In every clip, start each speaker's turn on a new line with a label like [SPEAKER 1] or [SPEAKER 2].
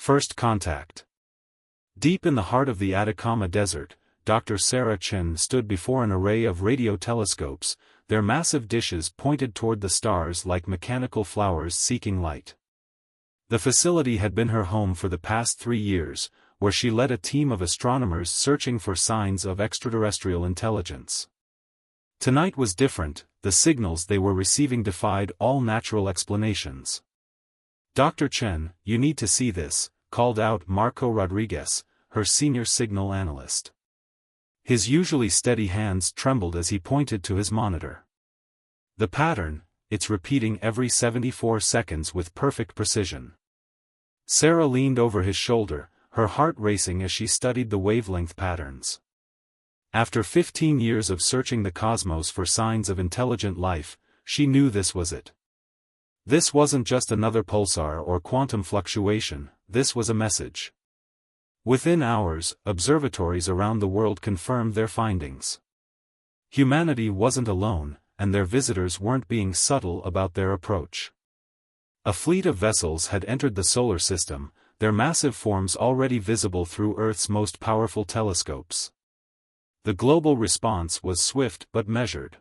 [SPEAKER 1] First contact. Deep in the heart of the Atacama Desert, Dr. Sarah Chen stood before an array of radio telescopes, their massive dishes pointed toward the stars like mechanical flowers seeking light. The facility had been her home for the past 3 years, where she led a team of astronomers searching for signs of extraterrestrial intelligence. Tonight was different. The signals they were receiving defied all natural explanations. "Dr. Chen, you need to see this," called out Marco Rodriguez, her senior signal analyst. His usually steady hands trembled as he pointed to his monitor. "The pattern, it's repeating every 74 seconds with perfect precision." Sarah leaned over his shoulder, her heart racing as she studied the wavelength patterns. After 15 years of searching the cosmos for signs of intelligent life, she knew this was it. This wasn't just another pulsar or quantum fluctuation, this was a message. Within hours, observatories around the world confirmed their findings. Humanity wasn't alone, and their visitors weren't being subtle about their approach. A fleet of vessels had entered the solar system, their massive forms already visible through Earth's most powerful telescopes. The global response was swift but measured.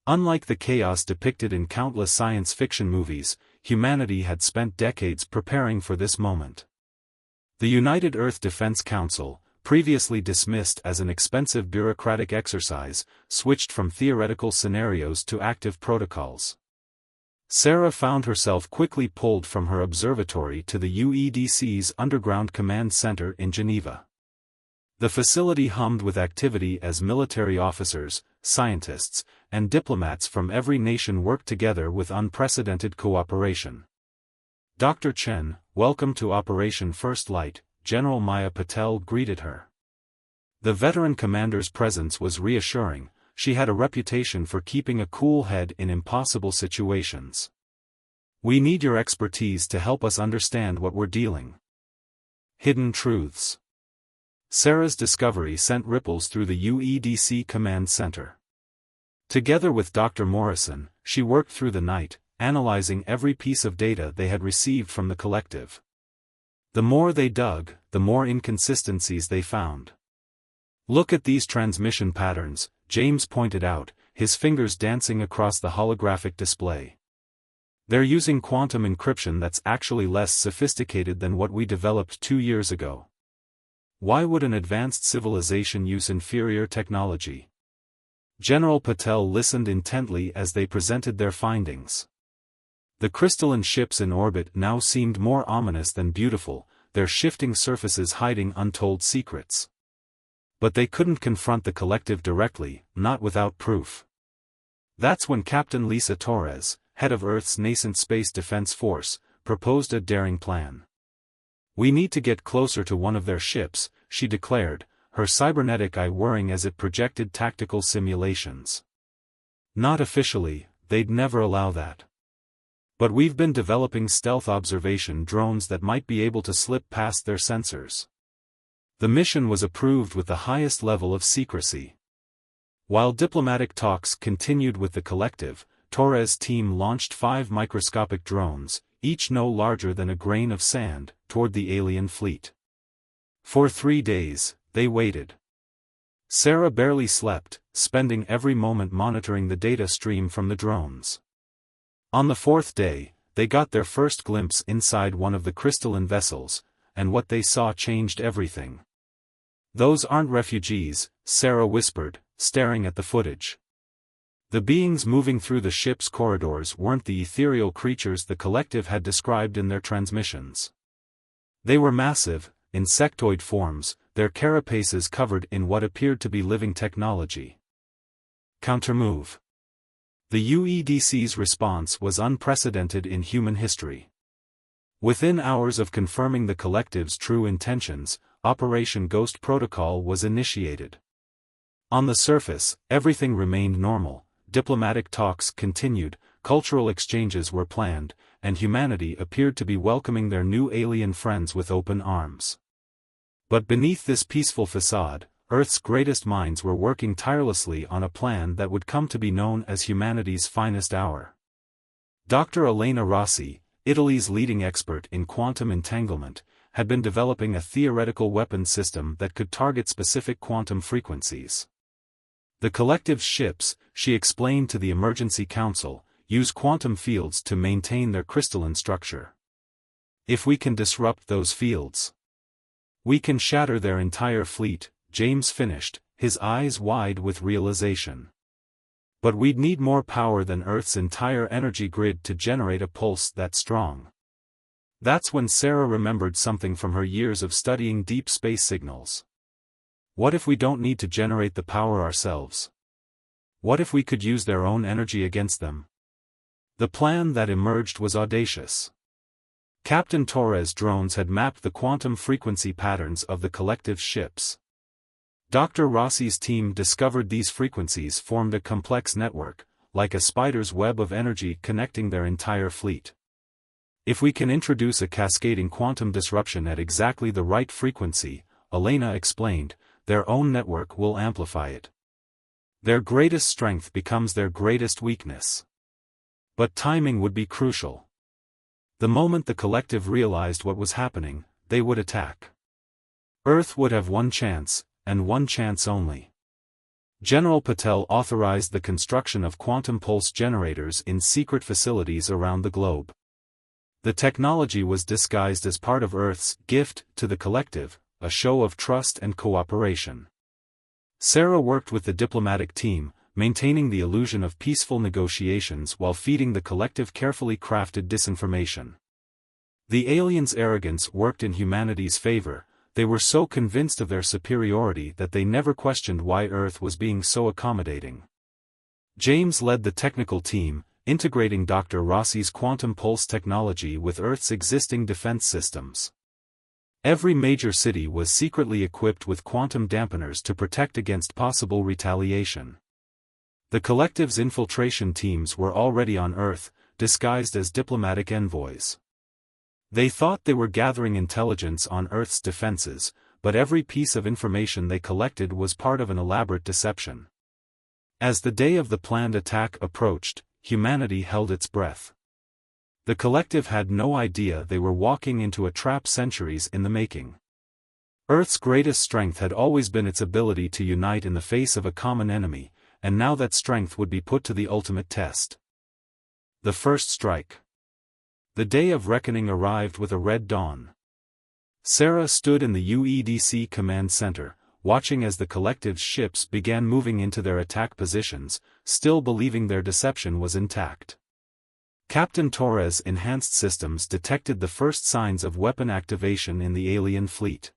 [SPEAKER 1] Unlike the chaos depicted in countless science fiction movies, humanity had spent decades preparing for this moment. The United Earth Defense Council, previously dismissed as an expensive bureaucratic exercise, switched from theoretical scenarios to active protocols. Sarah found herself quickly pulled from her observatory to the UEDC's underground command center in Geneva. The facility hummed with activity as military officers, scientists, and diplomats from every nation worked together with unprecedented cooperation. "Dr. Chen, welcome to Operation First Light," General Maya Patel greeted her. The veteran commander's presence was reassuring. She had a reputation for keeping a cool head in impossible situations. "We need your expertise to help us understand what we're dealing." Hidden truths. Sarah's discovery sent ripples through the UEDC command center. Together with Dr. Morrison, she worked through the night, analyzing every piece of data they had received from the collective. The more they dug, the more inconsistencies they found. "Look at these transmission patterns," James pointed out, his fingers dancing across the holographic display. "They're using quantum encryption that's actually less sophisticated than what we developed 2 years ago. Why would an advanced civilization use inferior technology?" General Patel listened intently as they presented their findings. The crystalline ships in orbit now seemed more ominous than beautiful, their shifting surfaces hiding untold secrets. But they couldn't confront the collective directly, not without proof. That's when Captain Lisa Torres, head of Earth's nascent Space Defense Force, proposed a daring plan. "We need to get closer to one of their ships," she declared, her cybernetic eye whirring as it projected tactical simulations. "Not officially, they'd never allow that. But we've been developing stealth observation drones that might be able to slip past their sensors." The mission was approved with the highest level of secrecy. While diplomatic talks continued with the collective, Torres' team launched 5 microscopic drones, each no larger than a grain of sand, toward the alien fleet. For 3 days, they waited. Sarah barely slept, spending every moment monitoring the data stream from the drones. On the 4th day, they got their first glimpse inside one of the crystalline vessels, and what they saw changed everything. "Those aren't refugees," Sarah whispered, staring at the footage. The beings moving through the ship's corridors weren't the ethereal creatures the collective had described in their transmissions. They were massive, insectoid forms, their carapaces covered in what appeared to be living technology. Countermove. The UEDC's response was unprecedented in human history. Within hours of confirming the collective's true intentions, Operation Ghost Protocol was initiated. On the surface, everything remained normal, diplomatic talks continued, cultural exchanges were planned, and humanity appeared to be welcoming their new alien friends with open arms. But beneath this peaceful facade, Earth's greatest minds were working tirelessly on a plan that would come to be known as humanity's finest hour. Dr. Elena Rossi, Italy's leading expert in quantum entanglement, had been developing a theoretical weapons system that could target specific quantum frequencies. The collective's ships, she explained to the Emergency Council, use quantum fields to maintain their crystalline structure. If we can disrupt those fields, we can shatter their entire fleet, James finished, his eyes wide with realization. But we'd need more power than Earth's entire energy grid to generate a pulse that strong. That's when Sarah remembered something from her years of studying deep space signals. What if we don't need to generate the power ourselves? What if we could use their own energy against them? The plan that emerged was audacious. Captain Torres' drones had mapped the quantum frequency patterns of the collective's ships. Dr. Rossi's team discovered these frequencies formed a complex network, like a spider's web of energy connecting their entire fleet. If we can introduce a cascading quantum disruption at exactly the right frequency, Elena explained, their own network will amplify it. Their greatest strength becomes their greatest weakness. But timing would be crucial. The moment the collective realized what was happening, they would attack. Earth would have one chance, and one chance only. General Patel authorized the construction of quantum pulse generators in secret facilities around the globe. The technology was disguised as part of Earth's gift to the collective, a show of trust and cooperation. Sarah worked with the diplomatic team, maintaining the illusion of peaceful negotiations while feeding the collective carefully crafted disinformation. The aliens' arrogance worked in humanity's favor. They were so convinced of their superiority that they never questioned why Earth was being so accommodating. James led the technical team, integrating Dr. Rossi's quantum pulse technology with Earth's existing defense systems. Every major city was secretly equipped with quantum dampeners to protect against possible retaliation. The collective's infiltration teams were already on Earth, disguised as diplomatic envoys. They thought they were gathering intelligence on Earth's defenses, but every piece of information they collected was part of an elaborate deception. As the day of the planned attack approached, humanity held its breath. The collective had no idea they were walking into a trap centuries in the making. Earth's greatest strength had always been its ability to unite in the face of a common enemy, and now that strength would be put to the ultimate test. The first strike. The day of reckoning arrived with a red dawn. Sarah stood in the UEDC command center, watching as the collective's ships began moving into their attack positions, still believing their deception was intact. Captain Torres' enhanced systems detected the first signs of weapon activation in the alien fleet.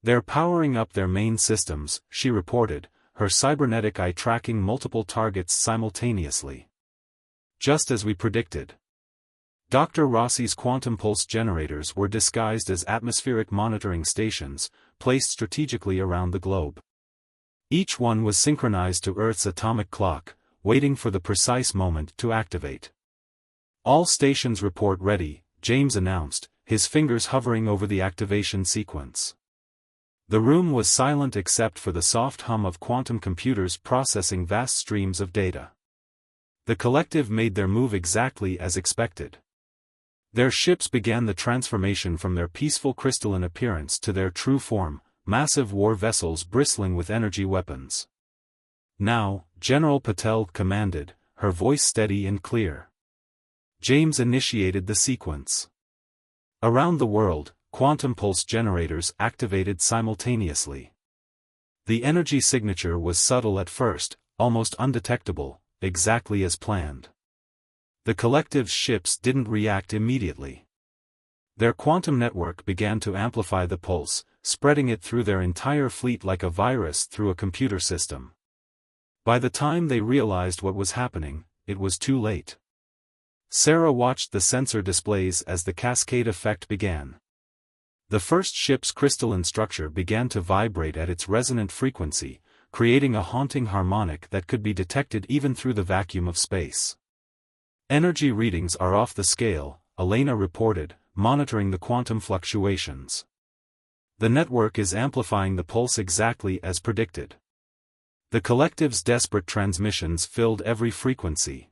[SPEAKER 1] They're powering up their main systems, she reported, her cybernetic eye tracking multiple targets simultaneously. Just as we predicted. Dr. Rossi's quantum pulse generators were disguised as atmospheric monitoring stations, placed strategically around the globe. Each one was synchronized to Earth's atomic clock, waiting for the precise moment to activate. All stations report ready, James announced, his fingers hovering over the activation sequence. The room was silent except for the soft hum of quantum computers processing vast streams of data. The collective made their move exactly as expected. Their ships began the transformation from their peaceful crystalline appearance to their true form, massive war vessels bristling with energy weapons. Now, General Patel commanded, her voice steady and clear. James initiated the sequence. Around the world, quantum pulse generators activated simultaneously. The energy signature was subtle at first, almost undetectable, exactly as planned. The collective's ships didn't react immediately. Their quantum network began to amplify the pulse, spreading it through their entire fleet like a virus through a computer system. By the time they realized what was happening, it was too late. Sarah watched the sensor displays as the cascade effect began. The first ship's crystalline structure began to vibrate at its resonant frequency, creating a haunting harmonic that could be detected even through the vacuum of space. Energy readings are off the scale, Elena reported, monitoring the quantum fluctuations. The network is amplifying the pulse exactly as predicted. The collective's desperate transmissions filled every frequency.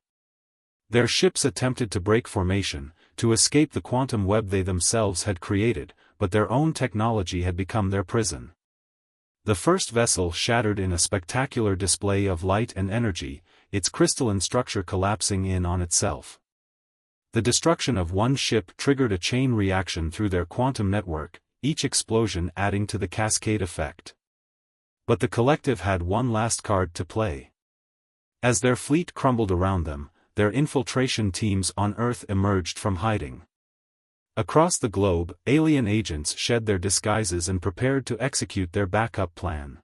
[SPEAKER 1] Their ships attempted to break formation, to escape the quantum web they themselves had created, but their own technology had become their prison. The first vessel shattered in a spectacular display of light and energy, its crystalline structure collapsing in on itself. The destruction of one ship triggered a chain reaction through their quantum network, each explosion adding to the cascade effect. But the collective had one last card to play. As their fleet crumbled around them, their infiltration teams on Earth emerged from hiding. Across the globe, alien agents shed their disguises and prepared to execute their backup plan.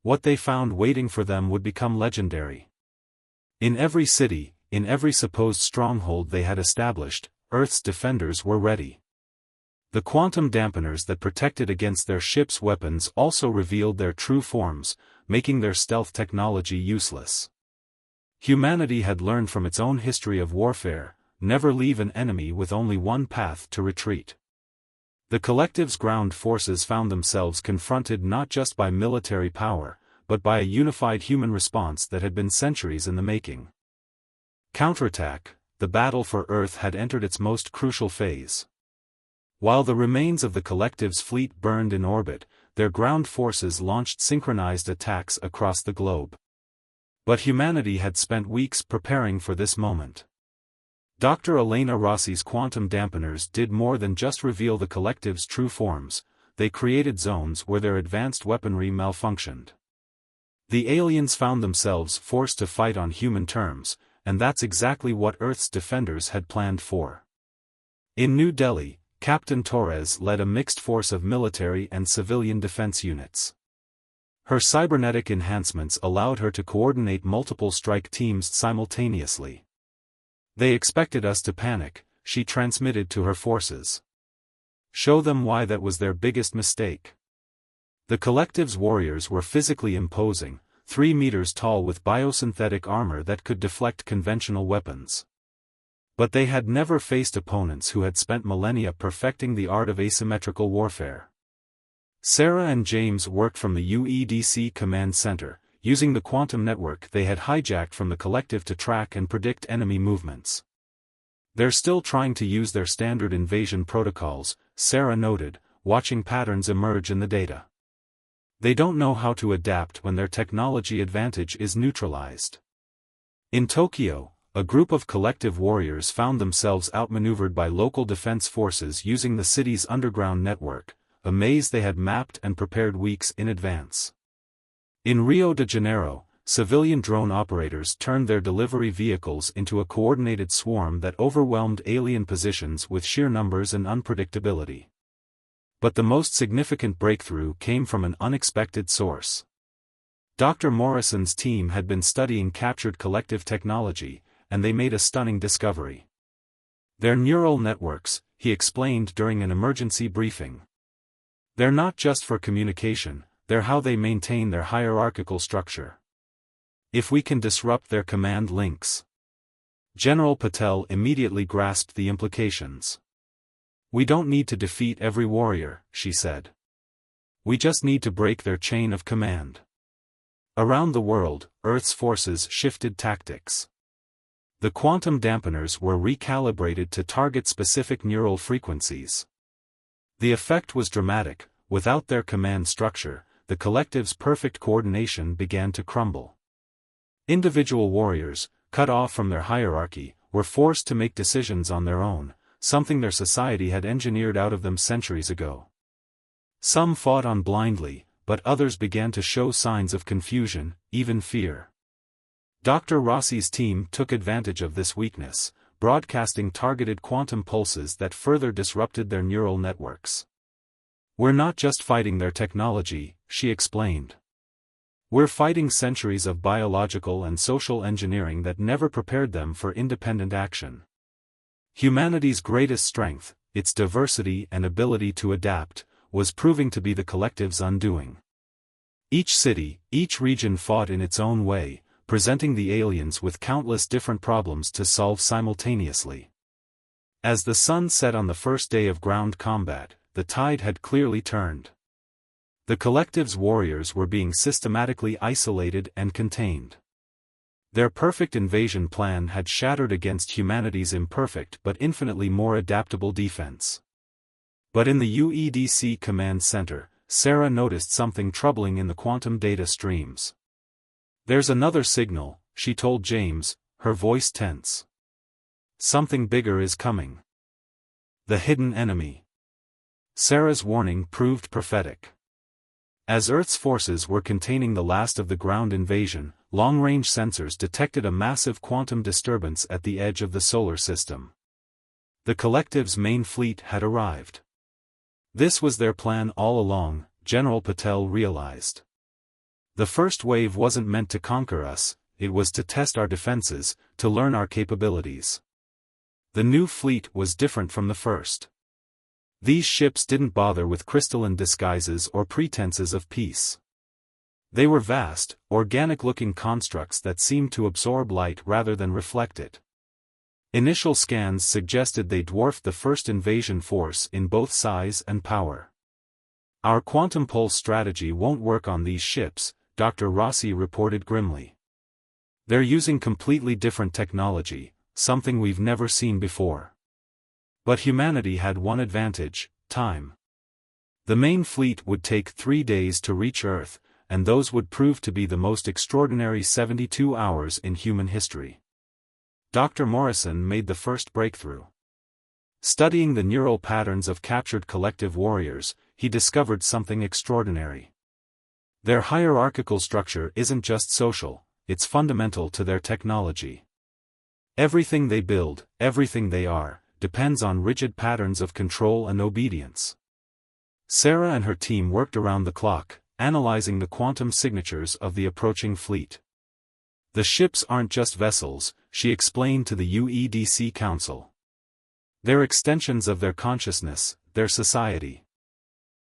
[SPEAKER 1] What they found waiting for them would become legendary. In every city, in every supposed stronghold they had established, Earth's defenders were ready. The quantum dampeners that protected against their ships' weapons also revealed their true forms, making their stealth technology useless. Humanity had learned from its own history of warfare: never leave an enemy with only one path to retreat. The collective's ground forces found themselves confronted not just by military power, but by a unified human response that had been centuries in the making. Counterattack: the battle for Earth had entered its most crucial phase. While the remains of the collective's fleet burned in orbit, their ground forces launched synchronized attacks across the globe. But humanity had spent weeks preparing for this moment. Dr. Elena Rossi's quantum dampeners did more than just reveal the collective's true forms, they created zones where their advanced weaponry malfunctioned. The aliens found themselves forced to fight on human terms, and that's exactly what Earth's defenders had planned for. In New Delhi, Captain Torres led a mixed force of military and civilian defense units. Her cybernetic enhancements allowed her to coordinate multiple strike teams simultaneously. "They expected us to panic," she transmitted to her forces. "Show them why that was their biggest mistake." The collective's warriors were physically imposing, 3 meters tall with biosynthetic armor that could deflect conventional weapons. But they had never faced opponents who had spent millennia perfecting the art of asymmetrical warfare. Sarah and James worked from the UEDC command center, using the quantum network they had hijacked from the collective to track and predict enemy movements. "They're still trying to use their standard invasion protocols," Sarah noted, watching patterns emerge in the data. "They don't know how to adapt when their technology advantage is neutralized." In Tokyo, a group of collective warriors found themselves outmaneuvered by local defense forces using the city's underground network, a maze they had mapped and prepared weeks in advance. In Rio de Janeiro, civilian drone operators turned their delivery vehicles into a coordinated swarm that overwhelmed alien positions with sheer numbers and unpredictability. But the most significant breakthrough came from an unexpected source. Dr. Morrison's team had been studying captured collective technology, and they made a stunning discovery. "Their neural networks," he explained during an emergency briefing. "They're not just for communication, they're how they maintain their hierarchical structure. If we can disrupt their command links." General Patel immediately grasped the implications. "We don't need to defeat every warrior," she said. "We just need to break their chain of command." Around the world, Earth's forces shifted tactics. The quantum dampeners were recalibrated to target specific neural frequencies. The effect was dramatic. Without their command structure, the collective's perfect coordination began to crumble. Individual warriors, cut off from their hierarchy, were forced to make decisions on their own, something their society had engineered out of them centuries ago. Some fought on blindly, but others began to show signs of confusion, even fear. Dr. Rossi's team took advantage of this weakness, broadcasting targeted quantum pulses that further disrupted their neural networks. "We're not just fighting their technology," she explained. "We're fighting centuries of biological and social engineering that never prepared them for independent action." Humanity's greatest strength, its diversity and ability to adapt, was proving to be the collective's undoing. Each city, each region fought in its own way, presenting the aliens with countless different problems to solve simultaneously. As the sun set on the first day of ground combat, the tide had clearly turned. The collective's warriors were being systematically isolated and contained. Their perfect invasion plan had shattered against humanity's imperfect but infinitely more adaptable defense. But in the UEDC command center, Sarah noticed something troubling in the quantum data streams. "There's another signal," she told James, her voice tense. "Something bigger is coming. The hidden enemy." Sarah's warning proved prophetic. As Earth's forces were containing the last of the ground invasion, long-range sensors detected a massive quantum disturbance at the edge of the solar system. The collective's main fleet had arrived. This was their plan all along, General Patel realized. The first wave wasn't meant to conquer us, it was to test our defenses, to learn our capabilities. The new fleet was different from the first. These ships didn't bother with crystalline disguises or pretenses of peace. They were vast, organic-looking constructs that seemed to absorb light rather than reflect it. Initial scans suggested they dwarfed the first invasion force in both size and power. "Our quantum pulse strategy won't work on these ships," Dr. Rossi reported grimly. "They're using completely different technology, something we've never seen before." But humanity had one advantage: time. The main fleet would take 3 days to reach Earth, and those would prove to be the most extraordinary 72 hours in human history. Dr. Morrison made the first breakthrough. Studying the neural patterns of captured collective warriors, he discovered something extraordinary. Their hierarchical structure isn't just social, it's fundamental to their technology. Everything they build, everything they are, depends on rigid patterns of control and obedience. Sarah and her team worked around the clock, analyzing the quantum signatures of the approaching fleet. "The ships aren't just vessels," she explained to the UEDC Council. "They're extensions of their consciousness, their society.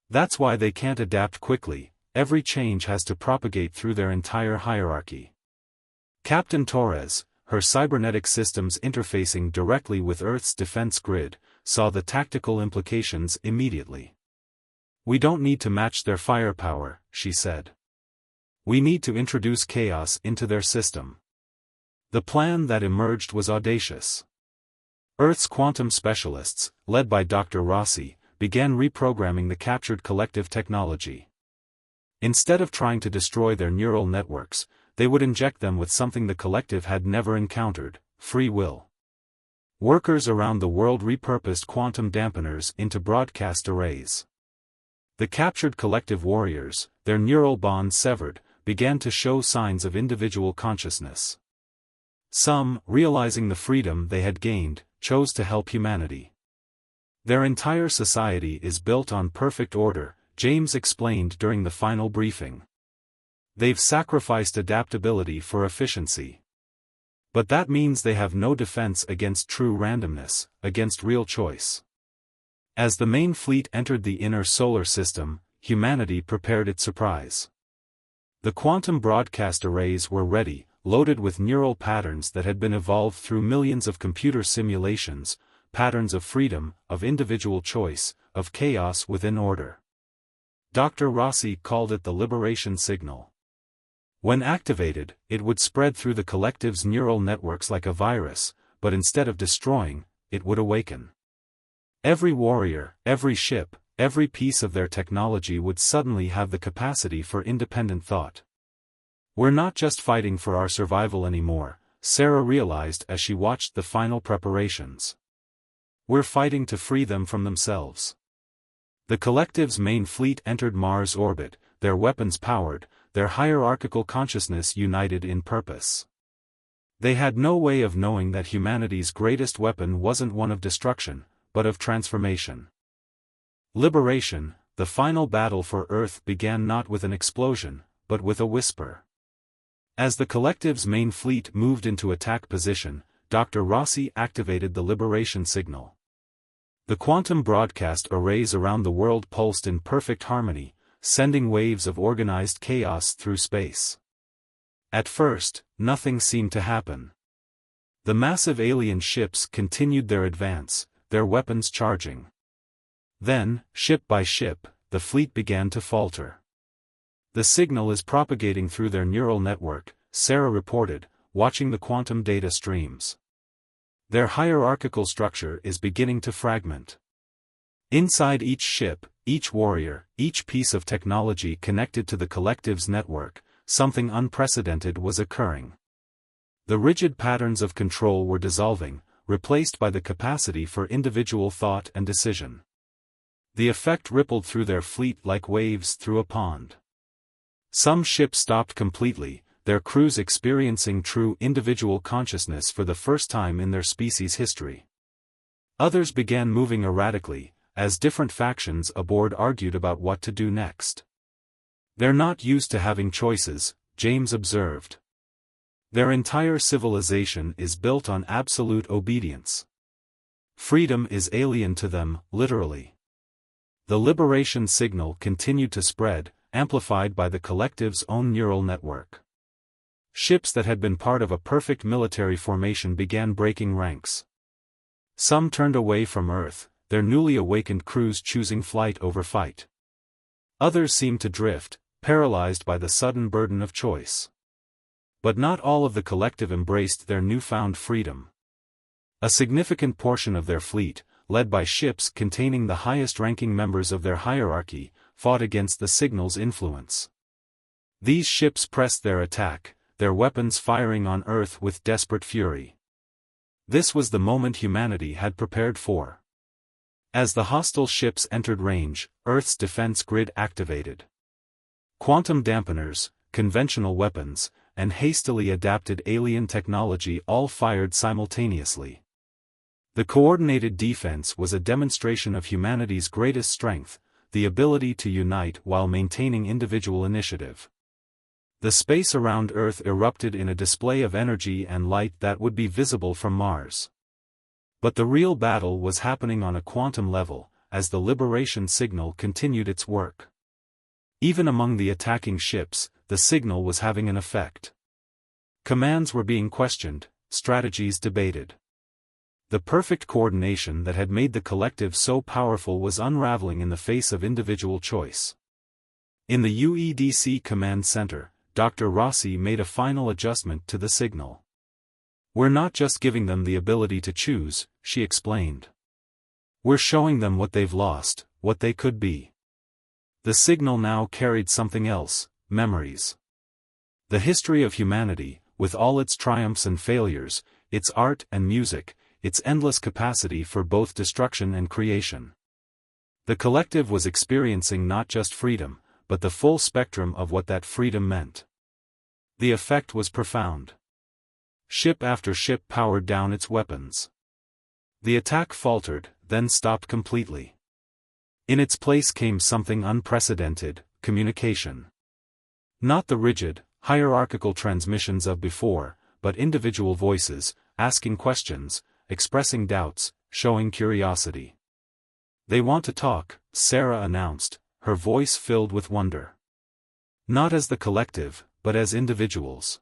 [SPEAKER 1] That's why they can't adapt quickly, every change has to propagate through their entire hierarchy." Captain Torres, her cybernetic systems interfacing directly with Earth's defense grid, saw the tactical implications immediately. "We don't need to match their firepower," she said. "We need to introduce chaos into their system." The plan that emerged was audacious. Earth's quantum specialists, led by Dr. Rossi, began reprogramming the captured collective technology. Instead of trying to destroy their neural networks, they would inject them with something the collective had never encountered: free will. Workers around the world repurposed quantum dampeners into broadcast arrays. The captured collective warriors, their neural bonds severed, began to show signs of individual consciousness. Some, realizing the freedom they had gained, chose to help humanity. "Their entire society is built on perfect order," James explained during the final briefing. "They've sacrificed adaptability for efficiency. But that means they have no defense against true randomness, against real choice." As the main fleet entered the inner solar system, humanity prepared its surprise. The quantum broadcast arrays were ready, loaded with neural patterns that had been evolved through millions of computer simulations, patterns of freedom, of individual choice, of chaos within order. Dr. Rossi called it the liberation signal. When activated, it would spread through the collective's neural networks like a virus, but instead of destroying, it would awaken. Every warrior, every ship, every piece of their technology would suddenly have the capacity for independent thought. "We're not just fighting for our survival anymore," Sarah realized as she watched the final preparations. "We're fighting to free them from themselves." The collective's main fleet entered Mars orbit, their weapons powered, their hierarchical consciousness united in purpose. They had no way of knowing that humanity's greatest weapon wasn't one of destruction, but of transformation. Liberation, the final battle for Earth, began not with an explosion, but with a whisper. As the collective's main fleet moved into attack position, Dr. Rossi activated the liberation signal. The quantum broadcast arrays around the world pulsed in perfect harmony, sending waves of organized chaos through space. At first, nothing seemed to happen. The massive alien ships continued their advance, their weapons charging. Then, ship by ship, the fleet began to falter. "The signal is propagating through their neural network," Sarah reported, watching the quantum data streams. "Their hierarchical structure is beginning to fragment." Inside each ship, each warrior, each piece of technology connected to the collective's network, something unprecedented was occurring. The rigid patterns of control were dissolving, replaced by the capacity for individual thought and decision. The effect rippled through their fleet like waves through a pond. Some ships stopped completely, their crews experiencing true individual consciousness for the first time in their species' history. Others began moving erratically, as different factions aboard argued about what to do next. "They're not used to having choices," James observed. "Their entire civilization is built on absolute obedience. Freedom is alien to them, literally." The liberation signal continued to spread, amplified by the collective's own neural network. Ships that had been part of a perfect military formation began breaking ranks. Some turned away from Earth, their newly awakened crews choosing flight over fight. Others seemed to drift, paralyzed by the sudden burden of choice. But not all of the collective embraced their newfound freedom. A significant portion of their fleet, led by ships containing the highest-ranking members of their hierarchy, fought against the signal's influence. These ships pressed their attack, their weapons firing on Earth with desperate fury. This was the moment humanity had prepared for. As the hostile ships entered range, Earth's defense grid activated. Quantum dampeners, conventional weapons, and hastily adapted alien technology all fired simultaneously. The coordinated defense was a demonstration of humanity's greatest strength, the ability to unite while maintaining individual initiative. The space around Earth erupted in a display of energy and light that would be visible from Mars. But the real battle was happening on a quantum level, as the liberation signal continued its work. Even among the attacking ships, the signal was having an effect. Commands were being questioned, strategies debated. The perfect coordination that had made the collective so powerful was unraveling in the face of individual choice. In the UEDC Command Center, Dr. Rossi made a final adjustment to the signal. "We're not just giving them the ability to choose," she explained. "We're showing them what they've lost, what they could be." The signal now carried something else: memories. The history of humanity, with all its triumphs and failures, its art and music, its endless capacity for both destruction and creation. The collective was experiencing not just freedom, but the full spectrum of what that freedom meant. The effect was profound. Ship after ship powered down its weapons. The attack faltered, then stopped completely. In its place came something unprecedented: communication. Not the rigid, hierarchical transmissions of before, but individual voices, asking questions, expressing doubts, showing curiosity. "They want to talk," Sarah announced, her voice filled with wonder. Not as the collective, but as individuals.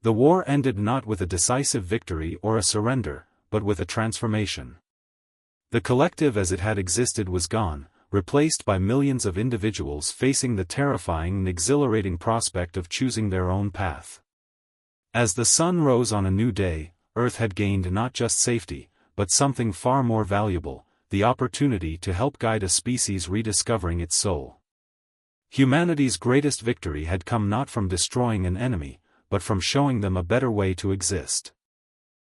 [SPEAKER 1] The war ended not with a decisive victory or a surrender, but with a transformation. The collective as it had existed was gone, replaced by millions of individuals facing the terrifying and exhilarating prospect of choosing their own path. As the sun rose on a new day, Earth had gained not just safety, but something far more valuable: the opportunity to help guide a species rediscovering its soul. Humanity's greatest victory had come not from destroying an enemy, but from showing them a better way to exist.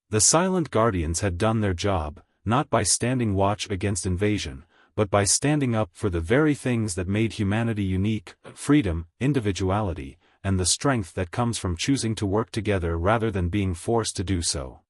[SPEAKER 1] The Silent Guardians had done their job, not by standing watch against invasion, but by standing up for the very things that made humanity unique: freedom, individuality, and the strength that comes from choosing to work together rather than being forced to do so.